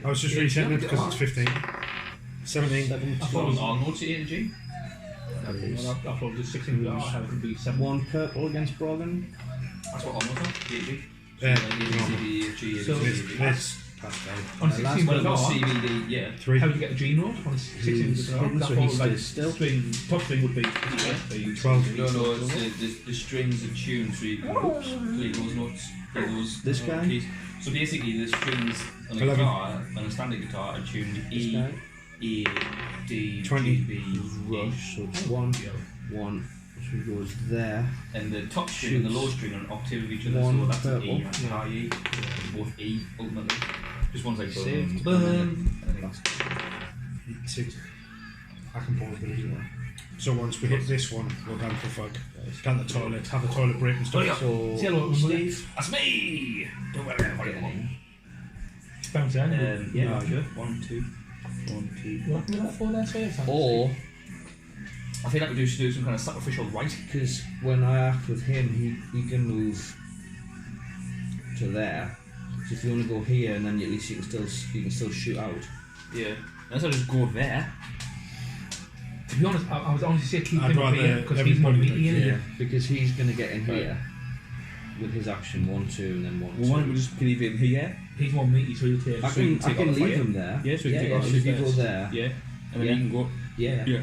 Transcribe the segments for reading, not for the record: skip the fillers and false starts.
I was just resetting it because it's 15. 17. I thought it was Arnold to A to G. I thought it was 16 how it could be 7. 1 purple against Brogan. That's what Arnold thought. A to G. So This. on 16 with a Well, guard, CBD, yeah. 3. how do you get a G note on a 16 with a guard? hidden, That so whole, he's like, still. top string would be 12. No, it's the strings are tuned so you can play those notes. Play those This guy? keys. So basically, the strings on a 11. guitar, on a standard guitar, are tuned This E, guy. A, D, 20. G, B, Rush, so it's 1, 1, so it goes there. and the top string and the low string are an octave of each other, One so that's an E purple. and a high E. Both E, ultimately. Just one's like Saved. boom. 6. I can pause the video. So once we hit this one, we're going for fuck. Can the toilet, have the toilet break and stuff. So, Say hello, Steve. That's me! Don't worry about it. bounce down. Yeah, No. sure. 1, 2. 1, 2. What was that for there, sorry? Or, I feel like we should do some kind of sacrificial rite. because when I act with him, he can move to there. So if you want to go here, and then at least you can still shoot out. Yeah. Unless I just go there. To be honest, I was honestly say keep I'd him up rather here because he's more everybody meaty in like- it. Because he's going to get in here with his action 1, 2, and then 1, 2. Well, why don't we just leave him here? He's more meaty, so he'll take. I so you can, can take I can off the leave fire? him there. Yeah, so you can take off so the if you go first. there, Yeah. And then Yeah. you can go. yeah. Yeah.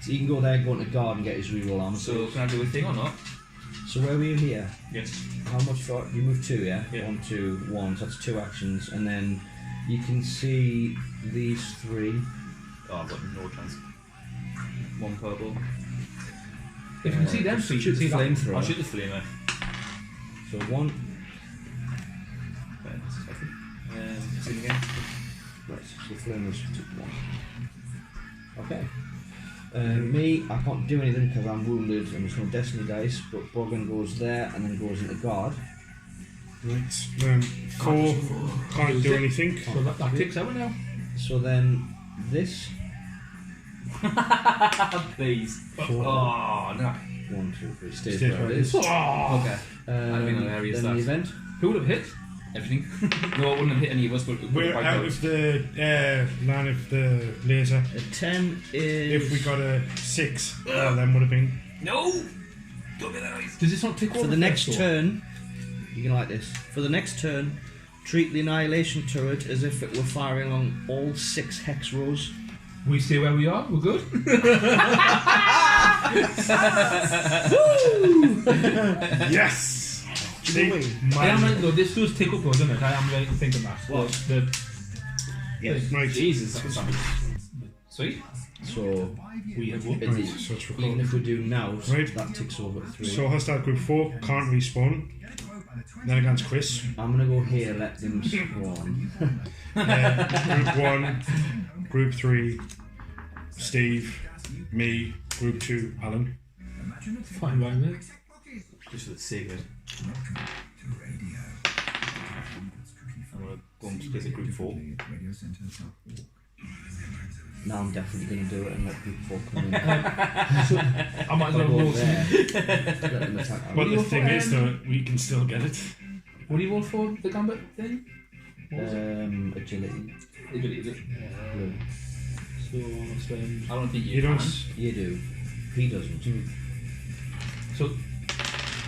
So you can go there, go into guard, and get his reroll armor. So can I do a thing or not? So where were you here? Yes. How much for you moved 2, yeah? Yeah. 1, 2, 1. So that's 2 actions, and then you can see these 3. Oh, I've got no chance. 1 purple. If you can see them, so you shoot can see the that. flamethrower. I'll shoot the flamer. So 1. Right, that's healthy. See again. Right. So the flame was 1. Okay. Me, I can't do anything because I'm wounded and there's no destiny dice. But Brogan goes there and then goes into guard. Right. 4. Can't do anything. So that takes out now. So then this Please. 4. Oh, no. 1, 2, 3 stays Stays where where it it is. Oh, Okay. That'd be hilarious, Then the that. event. who would have hit? Everything. No, I wouldn't have hit any of us, but it would We're have wiped out of the line of the laser. A 10 is. If we got a 6, then would have been. No! Don't be that noise. Does this not tick over? For the next first, turn, you can like this. For the next turn, treat the annihilation turret as if it were firing on all 6 hex rows. We stay where we are. We're good. Yes! See? I am ready to go. This does tick up, though, doesn't it? I am ready to think of that. What? Yes. Right. Jesus, that was something. Sweet. So, We have one. Right, so it's even recorded. if we do now, Right. that ticks over at 3. So hostile group 4 can't respawn. Then against Chris. I'm going to go here, let them spawn. Group 1, Group 3, Steve, me, Group 2, Alan. Fine by me. Just for the sake of it. I'm going to go and place a group 4. Now I'm definitely going to do it and let group 4 come in. So, I might as well I'll go roll there, some. let them attack. Well, the you thing for, is, though, we can still get it. What do you want for the gambit thing? What was it? Agility. Is it? Blue. So, I'll spend. I don't think You you don't. can. You do. He doesn't. So,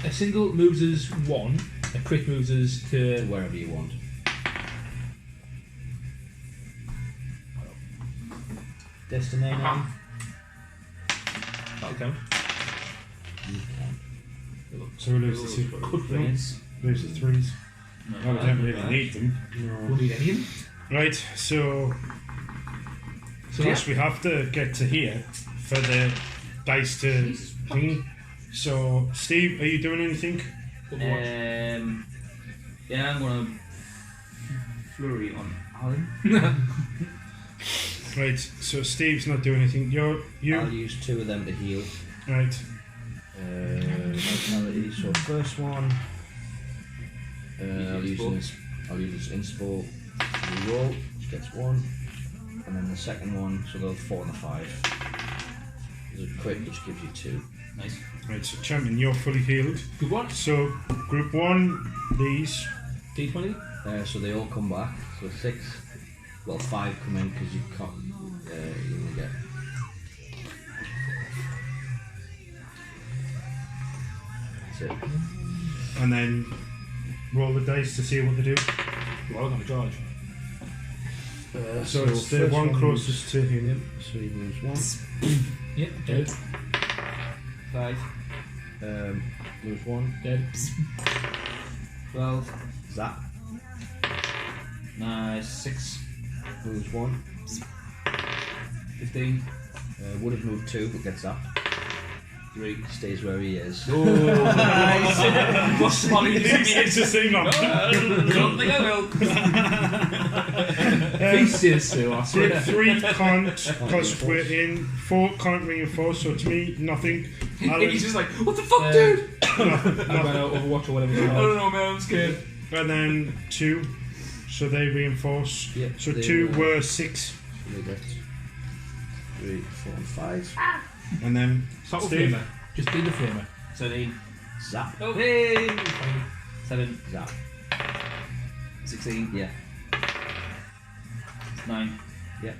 a single moves us 1, a crit moves us To to. wherever you want. Destiny now. That'll count. You can. So we lose the 2. Could be. Lose the 3s. No, we don't really need them. We'll need any of them. Right, so So, plus we have to get to here for the dice to thingy. So, Steve, are you doing anything? Yeah, I'm gonna flurry on Alan. Right, so Steve's not doing anything. You. I'll use 2 of them to heal. Right. Vitality. So first one, I'll use this inspo. Reroll, which gets 1, and then the second one, so they'll 4 and a 5. There's a crit which gives you 2. Nice. Right, so champion, you're fully healed. Good one. So group 1, these. D20. So they all come back. So 6, well 5 come in because you can't. You only get. That's it. And then roll the dice to see what they do. Well, I'm going to charge. So it's the first one moves- closest to him. So he moves 1. Yep, dead. 5, Moves 1. Dead. 12, Zap. nice, 6, Moves 1. 15, Would have moved 2 but gets zapped. 3. Stays where he is. Oh, nice. What's the money? It's the same one. Don't think I will. Faces, so I Group swear. 3 can't, because we're in. 4 can't reinforce, so to me, nothing. Alan, He's just like, what the fuck, dude? I'm going to Overwatch or whatever. I don't know, man, I'm scared. and then 2, so they reinforce. Yep, So they 2 were- were 6, So they get 3, 4, and 5. and then Start with Steve. Flamer. Just do the Flamer. 17, Zap. oh, hey, 7, Zap. 16, Yeah. 9, Yeah.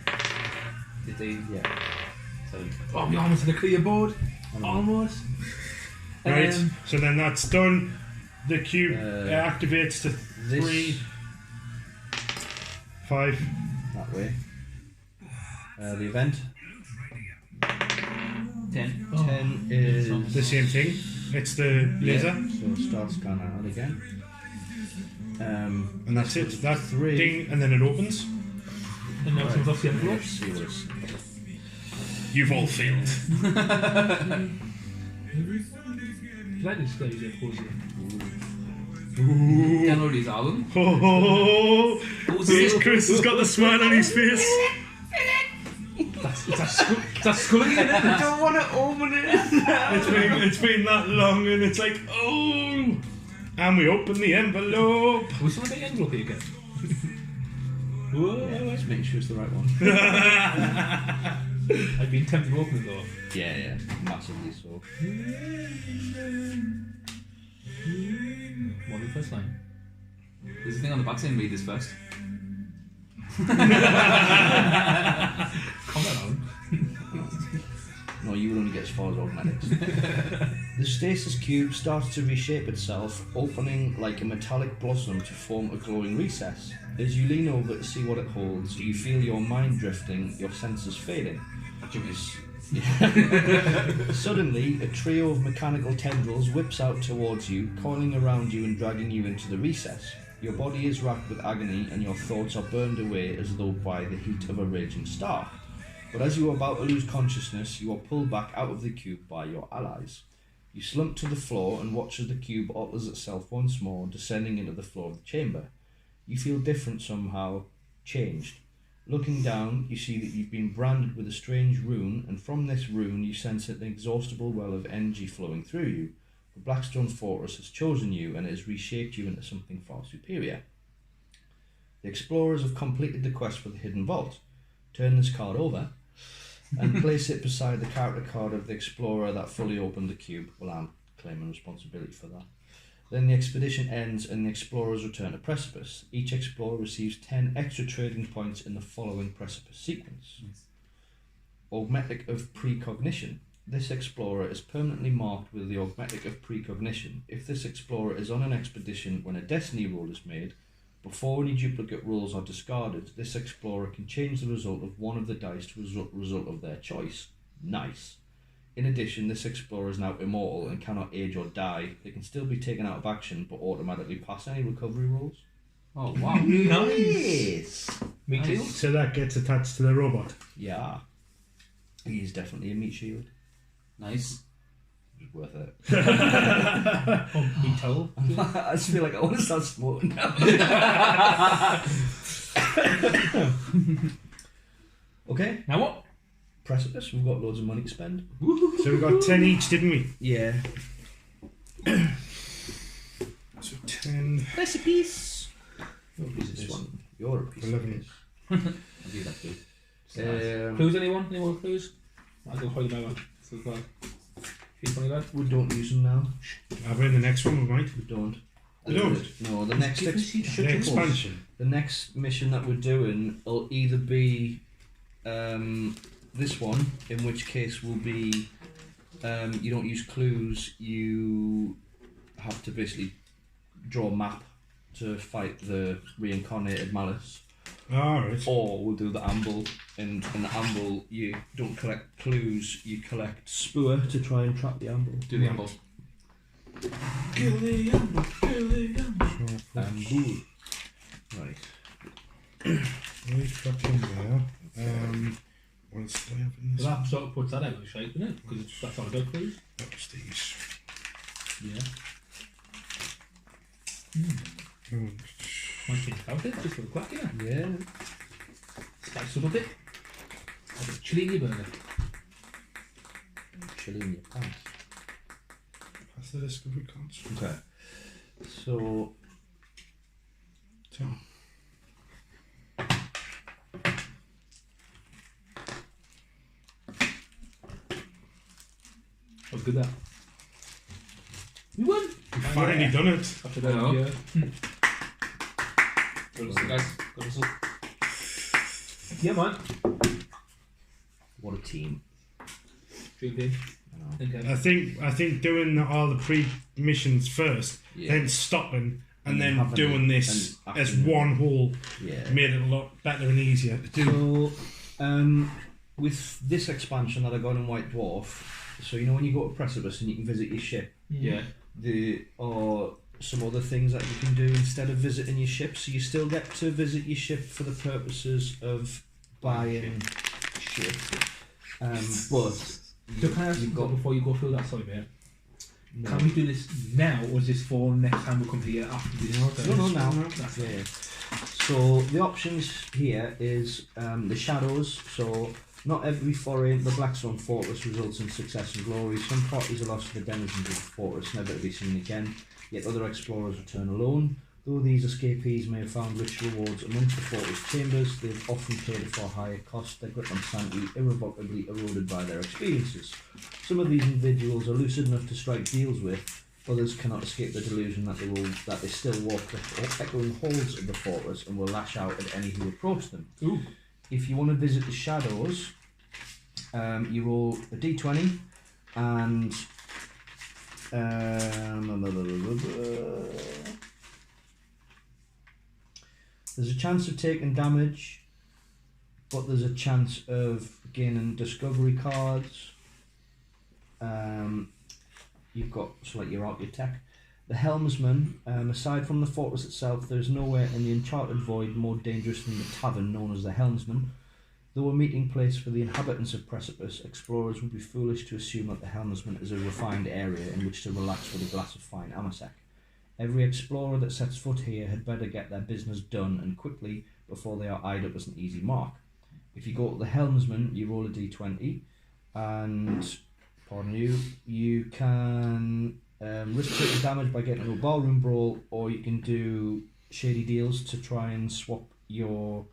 15, Yeah. 7. Oh, we almost had a clear board. Almost. Right, so then that's done. The cube activates to This 3, 5. that way. The event 10. 10 is The same thing. It's the laser, So start scanning out again. and that's it. That 3. ding, and then it opens. And now comes off the envelope. Let's see what it's. You've all failed. That is scary, of course. Download his album. Oh, What's here's it? Chris has got the smile on his face. That's skull again. I don't want to open it. It's been that long, and it's like, oh. And we open the envelope. Was someone the envelope here again? Whoa. Yeah, let's make sure it's the right one. I've been tempted to open it though. Yeah, massively so. What the first line? There's a thing on the back saying read this first. Calm down. No, you would only get as far as automatics. The stasis cube starts to reshape itself, opening like a metallic blossom to form a glowing recess. As you lean over to see what it holds, you feel your mind drifting, your senses fading. Suddenly, a trio of mechanical tendrils whips out towards you, coiling around you and dragging you into the recess. Your body is racked with agony and your thoughts are burned away as though by the heat of a raging star. But as you are about to lose consciousness, you are pulled back out of the cube by your allies. You slump to the floor and watch as the cube alters itself once more, descending into the floor of the chamber. You feel different somehow, changed. Looking down, you see that you've been branded with a strange rune, and from this rune you sense an inexhaustible well of energy flowing through you. The Blackstone Fortress has chosen you and has reshaped you into something far superior. The explorers have completed the quest for the hidden vault. Turn this card over and place it beside the character card of the explorer that fully opened the cube. Well, I'm claiming responsibility for that. Then the expedition ends and the explorers return to Precipice. Each explorer receives 10 extra trading points in the following Precipice sequence. Nice. Augmetic of Precognition. This explorer is permanently marked with the Augmetic of Precognition. If this explorer is on an expedition when a destiny roll is made, before any duplicate rolls are discarded, this explorer can change the result of one of the dice to a result of their choice. Nice. In addition, this explorer is now immortal and cannot age or die. They can still be taken out of action but automatically pass any recovery rolls. Oh, wow. Nice! Me too. So that gets attached to the robot. Yeah. He's definitely a meat shield. Nice. It's worth it. Oh, me towel. I just feel like I want to start smoking now. Okay, Now what? precipice. We've got loads of money to spend. So we got 10 each, didn't we? Yeah. So 10, Precipice. What piece is This this? one. You're a piece 11. I'll do that too. of Clues, anyone? Any more clues? I'll go play the one. So far. Few funny lads. we don't use them now. Are we in the next one? We might. We don't. We don't? No, the next The expansion. The next mission that we're doing will either be this one, in which case will be you don't use clues, you have to basically draw a map to fight the reincarnated malice. Alright. Or we'll do the amble, and in the amble you don't collect clues, you collect spoor to try and trap the amble. Do the amble. Kill the amble, kill the amble. Amble. Right. Right, back in there. What else do I have in this? Well, that sort of puts that out of shape, doesn't it? Because that's not a good clues. That was these. Yeah. Oh, Might change about it, just for the crack, yeah. Yeah. Spice up a bit. Like a chili in your burger. Chili in your pants. Pass the discovery cards. Okay. So 10. Oh, good that. We won! We've finally done it. After that, Hello. yeah. Go to guys. Go to Yeah, man. what a team. Dream team. I know. Okay. I think doing all the pre-missions first, Yeah. then stopping, and And then having doing it this and as acting it. one whole Yeah. made it a lot better and easier to do. So, with this expansion that I got in White Dwarf, so you know when you go to Precipice and you can visit your ship, Yeah. there are some other things that you can do instead of visiting your ship. So you still get to visit your ship for the purposes of buying shit. But So can I ask you you've got before you go through that, sorry mate, no, can we do this now or is this for next time we come here after this? no, now. That's Yeah. So the options here is the shadows. So not every foray into the Blackstone fortress results in success and glory. Some parties are lost to the denizens of the fortress, never to be seen again. Yet other explorers return alone. Though these escapees may have found rich rewards amongst the fortress chambers, they've often paid a far higher cost, their grip on sanity irrevocably eroded by their experiences. Some of these individuals are lucid enough to strike deals with, others cannot escape the delusion that they still walk the echoing halls of the fortress and will lash out at any who approach them. Ooh. If you want to visit the shadows, you roll a d20 and there's a chance of taking damage, but there's a chance of gaining discovery cards. You've got like your architect. The helmsman, aside from the fortress itself, there is nowhere in the uncharted void more dangerous than the tavern known as the Helmsman. Though a meeting place for the inhabitants of Precipice, explorers would be foolish to assume that the Helmsman is a refined area in which to relax with a glass of fine amasec. Every explorer that sets foot here had better get their business done and quickly before they are eyed up as an easy mark. If you go to the Helmsman, you roll a d20, and you can risk taking damage by getting into a ballroom brawl, or you can do shady deals to try and swap your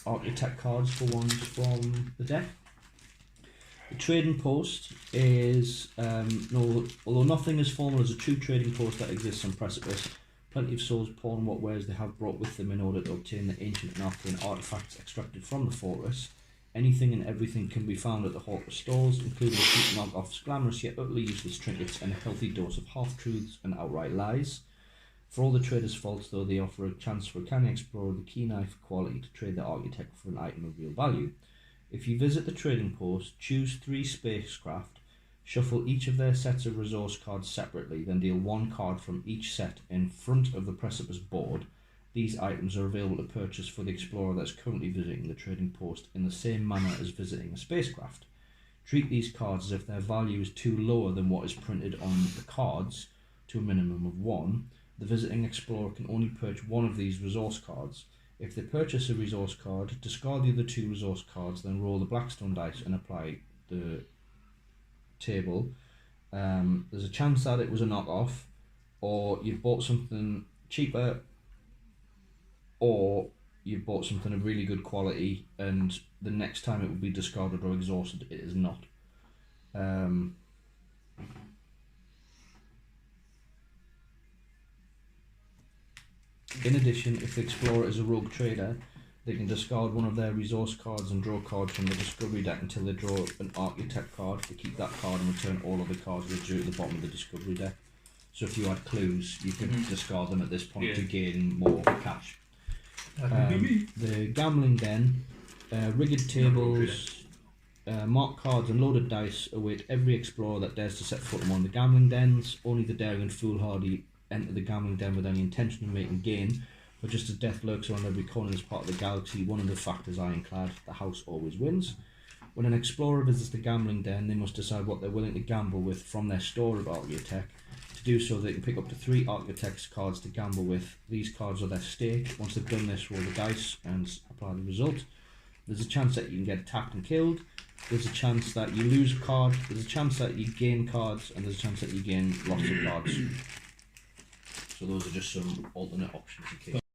architect cards for ones from the deck. The trading post is, although nothing as formal as a true trading post that exists on Precipice, plenty of souls pawn what wares they have brought with them in order to obtain the ancient and arcane artifacts extracted from the fortress. Anything and everything can be found at the Hawker stores, including cheap knockoffs, glamorous yet utterly useless trinkets, and a healthy dose of half-truths and outright lies. For all the traders' faults, though, they offer a chance for a canny explorer with a keen eye for quality to trade their architect for an item of real value. If you visit the trading post, choose 3 spacecraft, shuffle each of their sets of resource cards separately, then deal 1 card from each set in front of the Precipice board. These items are available to purchase for the explorer that is currently visiting the trading post in the same manner as visiting a spacecraft. Treat these cards as if their value is too lower than what is printed on the cards, to a minimum of 1. The visiting explorer can only purchase 1 of these resource cards. If they purchase a resource card, discard the other 2 resource cards, then roll the Blackstone dice and apply the table. There's a chance that it was a knockoff, or you bought something cheaper, or you bought something of really good quality, and the next time it will be discarded or exhausted, it is not. In addition, if the explorer is a rogue trader, they can discard one of their resource cards and draw cards from the discovery deck until they draw an architect card. They keep that card and return all of the cards they drew at the bottom of the discovery deck. So if you had clues, you could discard them at this point to gain more cash. The gambling den, rigged tables, marked cards and loaded dice await every explorer that dares to set foot on one of the gambling dens. Only the daring and foolhardy enter the gambling den with any intention of making gain, but just as death lurks around every corner in this part of the galaxy, one of the factors ironclad: the house always wins. When an explorer visits the gambling den, they must decide what they're willing to gamble with from their store of Archaeotech. To do so, they can pick up to 3 Archaeotech's cards to gamble with. These cards are their stake. Once they've done this, roll the dice and apply the result. There's a chance that you can get attacked and killed. There's a chance that you lose a card. There's a chance that you gain cards, and there's a chance that you gain lots of cards. So those are just some alternate options in case.